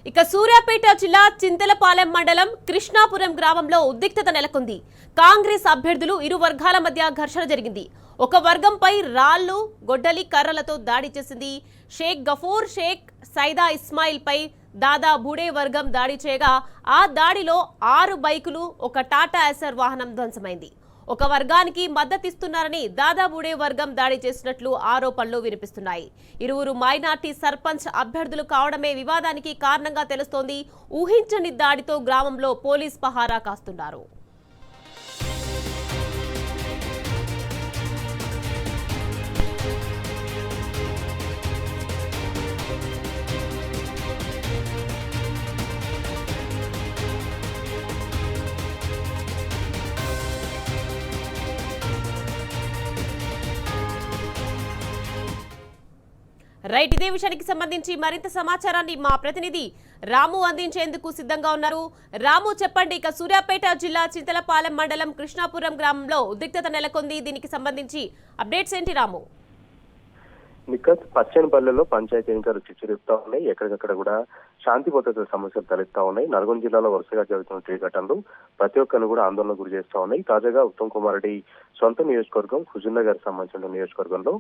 ఇక సూర్యాపేట జిల్లా చింతలపాలెం మండలం కృష్ణాపురం గ్రామంలో ఉద్రిక్తత నెలకొంది. కాంగ్రెస్ అభ్యర్థులు ఇరు వర్గాల మధ్య ఘర్షణ జరిగింది. ఒక వర్గంపై రాళ్లు, గొడ్డలి, కర్రలతో దాడి చేసింది. షేక్ గఫూర్, షేక్ సైదా ఇస్మాయిల్ పై దాదా బూడే వర్గం దాడి చేయగా ఆ దాడిలో 6 బైకులు, ఒక టాటా ఎసర్ వాహనం ధ్వంసమైంది. ఒక వర్గానికి మద్దతిస్తున్నారని దాదాబూడే వర్గం దాడి చేసినట్లు ఆరోపణలు వినిపిస్తున్నాయి. ఇరువురు మైనార్టీ సర్పంచ్ అభ్యర్థులు కావడమే వివాదానికి కారణంగా తెలుస్తోంది. ఊహించని దాడితో గ్రామంలో పోలీస్ పహారా కాస్తున్నారు. రైట్, ఇదే విషయానికి సంబంధించి మరింత సమాచారాన్ని మా ప్రతినిధి రాము అందించేందుకు సిద్ధంగా ఉన్నారు. రాము, చెప్పండి. ఇక సూర్యాపేట జిల్లా చింతలపాలెం మండలం కృష్ణాపురం గ్రామంలో ఉద్రిక్తత నెలకొంది. దీనికి సంబంధించి అప్డేట్స్ ఏంటి రాము? నిఖత్ పచ్చనిపల్లెలో పంచాయతీ ఎన్నికలు చిచ్చురేపుతా ఉన్నాయి. ఎక్కడికక్కడ కూడా శాంతి భద్రత సమస్యలు తలెత్తా ఉన్నాయి. నల్గొండ జిల్లాలో వరుసగా జరుగుతున్న ఈ ఘటనలు ప్రతి ఒక్కరిని కూడా ఆందోళన గురి చేస్తా ఉన్నాయి. తాజాగా ఉత్తమ్ కుమార్ రెడ్డి సొంత నియోజకవర్గం హుజూర్నగర్ సంబంధించిన నియోజకవర్గంలో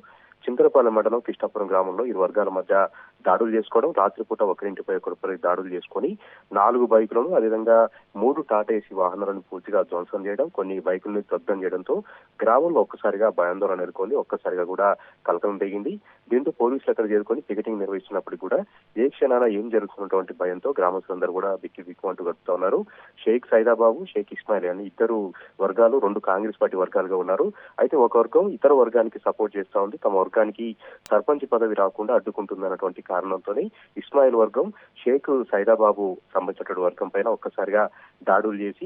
చింతలపాలెం మండలం కృష్ణాపురం గ్రామంలో ఇరు వర్గాల మధ్య దాడులు చేసుకోవడం, రాత్రిపూట ఒకరింటిపై ఒకరిపై దాడులు చేసుకుని 4 బైకులను, అదేవిధంగా 3 టాటా ఏసీ వాహనాలను పూర్తిగా ధ్వంసం చేయడం, కొన్ని బైకులను దగ్ధం చేయడంతో గ్రామంలో ఒక్కసారిగా భయాందోళన నెలకొంది. ఒక్కసారిగా కూడా కలకలం దిగింది. దీంతో పోలీసులు అక్కడ చేరుకొని పికెటింగ్ నిర్వహిస్తున్నప్పుడు కూడా ఏ క్షణాన ఏం జరుగుతున్నటువంటి భయంతో గ్రామస్తులందరూ కూడా బిక్కు గడుపుతా ఉన్నారు. షేక్ సైదాబాబు, షేక్ ఇస్మాయిల్ అని ఇద్దరు వర్గాలు 2 కాంగ్రెస్ పార్టీ వర్గాలుగా ఉన్నారు. అయితే ఒక వర్గం ఇతర వర్గానికి సపోర్ట్ చేస్తా ఉంది. తమ వర్గానికి సర్పంచ్ పదవి రాకుండా అడ్డుకుంటుంది అన్నటువంటి కారణంతోనే ఇస్మాయిల్ వర్గం షేక్ సైదాబాబు సంబంధించినటువంటి వర్గం పైన ఒక్కసారిగా దాడులు చేసి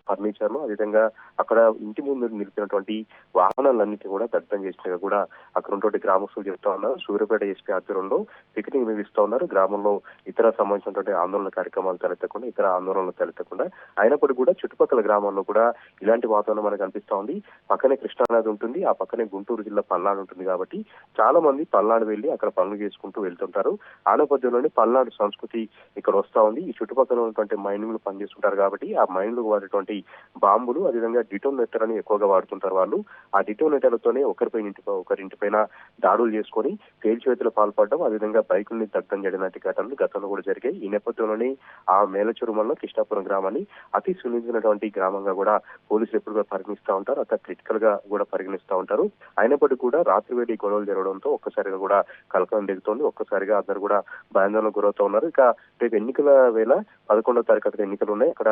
ఫర్నిచర్ ను, అదేవిధంగా అక్కడ ఇంటి ముందు నిలిపినటువంటి వాహనాలన్నింటినీ కూడా దగ్ధం చేసినగా కూడా అక్కడ ఉన్నటువంటి గ్రామస్తులు చెప్తా ఉన్నారు. సూర్యాపేట ఎస్పీ ఆధ్వర్యంలో పికెటింగ్ నిర్వహిస్తా ఉన్నారు. గ్రామంలో ఇతర సంబంధించినటువంటి ఆందోళన కార్యక్రమాలు తలెత్తకుండా, ఇతర ఆందోళనలు తలెత్తకుండా అయినప్పటికీ కూడా చుట్టుపక్కల గ్రామాల్లో కూడా ఇలాంటి వాతావరణం మనకు అనిపిస్తా ఉంది. పక్కనే కృష్ణానది ఉంటుంది, ఆ పక్కనే గుంటూరు జిల్లా పల్నాడు ఉంటుంది. కాబట్టి చాలా మంది పల్నాడు వెళ్లి అక్కడ పనులు చేసుకుంటూ వెళ్తుంటారు. ఆ నేపథ్యంలోనే పల్నాడు సంస్కృతి ఇక్కడ వస్తా ఉంది. ఈ చుట్టుపక్కల ఉన్నటువంటి మైనింగ్లు పనిచేస్తుంటారు కాబట్టి ఆ మైన్లు వాడేటువంటి బాంబులు, అదేవిధంగా డిటోనేటర్ అని ఎక్కువగా వాడుతుంటారు వాళ్ళు. ఆ డిటోనేటర్లతోనే ఒకరింటిపైన దాడులు చేసుకొని పేల్చివేతలు పాల్పడడం, అదేవిధంగా బైకుల్ని దగ్ధం చేయడం లాంటి ఘటనలు గతంలో కూడా జరిగాయి. ఈ నేపథ్యంలోనే ఆ మేలచెరుమల్లో కృష్ణాపురం గ్రామాన్ని అతి సున్నితమైనటువంటి గ్రామంగా కూడా పోలీసులు ఎప్పుడు పరిగణిస్తూ ఉంటారు. అతి క్రిటికల్ గా కూడా పరిగణిస్తూ ఉంటారు. అయినప్పటికీ కూడా రాత్రి వేడి గొడవలు జరగడంతో ఒక్కసారిగా కూడా కలకలం దిగుతోంది. ఒక్కసారిగా అందరూ కూడా భయాందోళనకు గురవుతూ ఉన్నారు. ఇక రేపు ఎన్నికల వేళ 11వ తారీఖు అక్కడ ఎన్నికలు ఉన్నాయి. అక్కడ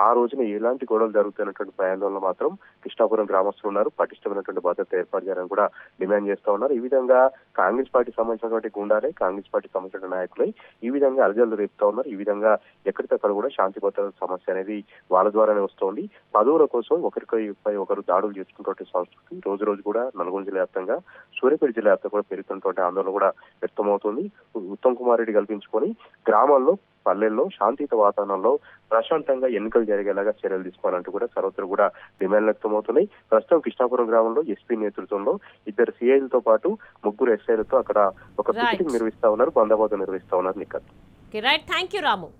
ఆ రోజున ఎలాంటి గొడవలు జరుగుతున్నటువంటి భయాందోళన మాత్రం కృష్ణాపురం గ్రామస్తులు ఉన్నారు. పటిష్టమైనటువంటి భద్రత ఏర్పాటు చేయాలని కూడా డిమాండ్ చేస్తా ఉన్నారు. ఈ విధంగా కాంగ్రెస్ పార్టీ సంబంధించినటువంటి గుండాలే, కాంగ్రెస్ పార్టీ సంబంధించిన నాయకులై ఈ విధంగా అలజడులు రేపుతా ఉన్నారు. ఈ విధంగా ఎక్కడికక్కడ కూడా శాంతి భద్రత సమస్య అనేది వాళ్ళ ద్వారానే వస్తోంది. పదవుల కోసం ఒకరిపై ఒకరు దాడులు చేసుకున్నటువంటి సంస్కృతి రోజు రోజు కూడా నల్గొండ జిల్లా వ్యాప్తంగా, సూర్యాపేట జిల్లా వ్యాప్తంగా కూడా పెరుగుతున్నటువంటి ఆందోళన కూడా వ్యక్తమవుతుంది. ఉత్తమ్ కుమార్ రెడ్డి కల్పించుకొని గ్రామాల్లో, పల్లెల్లో శాంతియుత వాతావరణంలో ప్రశాంతంగా ఎన్నికలు జరిగేలాగా చర్యలు తీసుకోవాలంటూ కూడా సర్వత్రా కూడా డిమాండ్లు వ్యక్తమవుతున్నాయి. ప్రస్తుతం కృష్ణాపురం గ్రామంలో ఎస్పీ నేతృత్వంలో 2 సిఐలతో పాటు 3 ఎస్ఐలతో అక్కడ ఒక పికెటింగ్ నిర్వహిస్తా ఉన్నారు, బందోబస్తు నిర్వహిస్తా ఉన్నారు. Nikhat. Right, thank you Ramu.